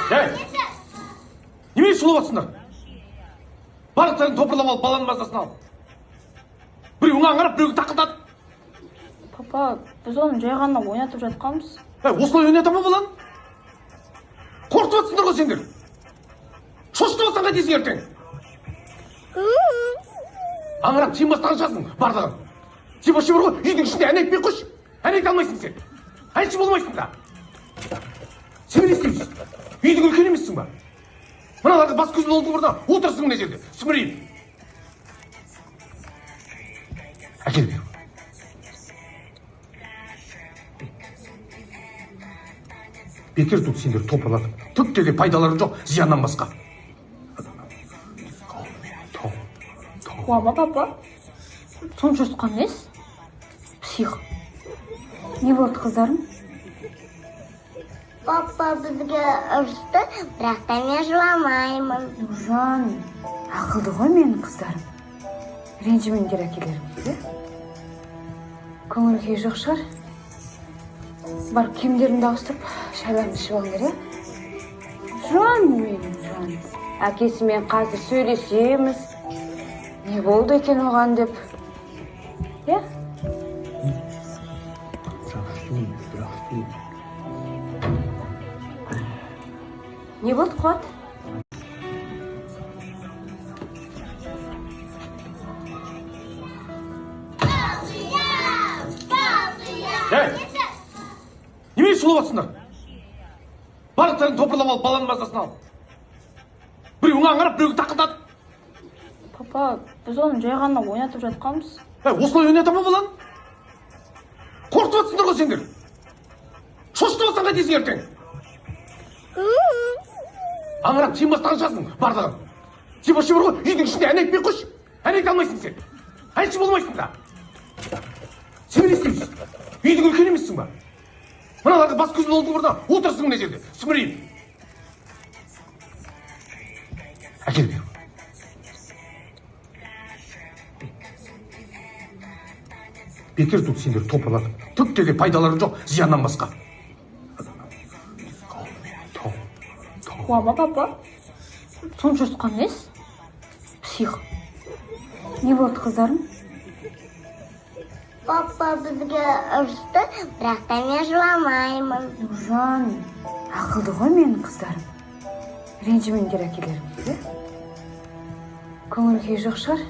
Неме шулап атсыңдар? Барлықтарын топырлап алып, баланың мазасын алып. Біреуің аңырап, біреуің тақылдады. Папа, біз оны жай ғана ойнатып жатқанбыз. Осылай ойната ма баланы? Қорқытып атсыңдар ғой сендер. Шошытып алсаң қайтесің ертең? Аңырап, сен бастағаншасың, бардығын. Сен башы бар ғой, үйдің ішінде ән айтпай қойшы. Ән айта алмайсың сен. Әнші болмайсың да. Сен не істейсің? Үйдің үлкен емессің ба? Мыналарды бас көзін олдың бұрда, отырсың мына жерде, сүмірейін. Әкел бер. Бекер тут сендер топырлатып, түкте де пайдалары жоқ, зияннан басқа. Қуама, папа. Сонша ұстқан нес? Псих. Не болды, қыздарым? Папа бізге ұрысты, бірақ та мен жыламаймын. Нұржан, ақылды ғой менің қыздарым. Ренжімеңдер әкелеріңізді. Көңіл күйі жоқ шығар. Барып киімдеріңді ауыстырып, шайларыңды ішіп алыңдар, Жан менің жан. Әкесімен қазір сөйлесеміз. Не болды екен оған деп. Не болды, Қуат? Неме шулап атсыңдар? Барлықтарын топырлап алып, баланың мазасын алып. Біреуің аңырап, біреуің тақылдады. Папа, біз оны жай ғана ойнатып жатқанбыз. Осылай ойната ма баланы? Қорқытып атсыңдар ғой сендер. Шошытып алсаң қайтесің ертең? Аңырап, сен бастағаншасың, бардығын. Сен башы бар ғой, үйдің ішінде ән айтпай қойшы. Ән айта алмайсың сен. Әнші болмайсың да. Сен не істейсің? Үйдің үлкен емессің ба? Мыналарды бас көзін олдың бұрда, отырсың мына жерде, сүмірейін. Әкел бер. Бекер тут сендер топырлатып, түкте де пайдалары жоқ, зияннан басқа. Қуама, папа. Сонша ұстқан нес? Псих. Не болды, қыздарым? Папа бізге ұрысты, бірақ та мен жыламаймын. Нұржан, ақылды ғой менің қыздарым. Ренжімеңдер әкелеріңізді. Көңіл күйі жоқ шығар.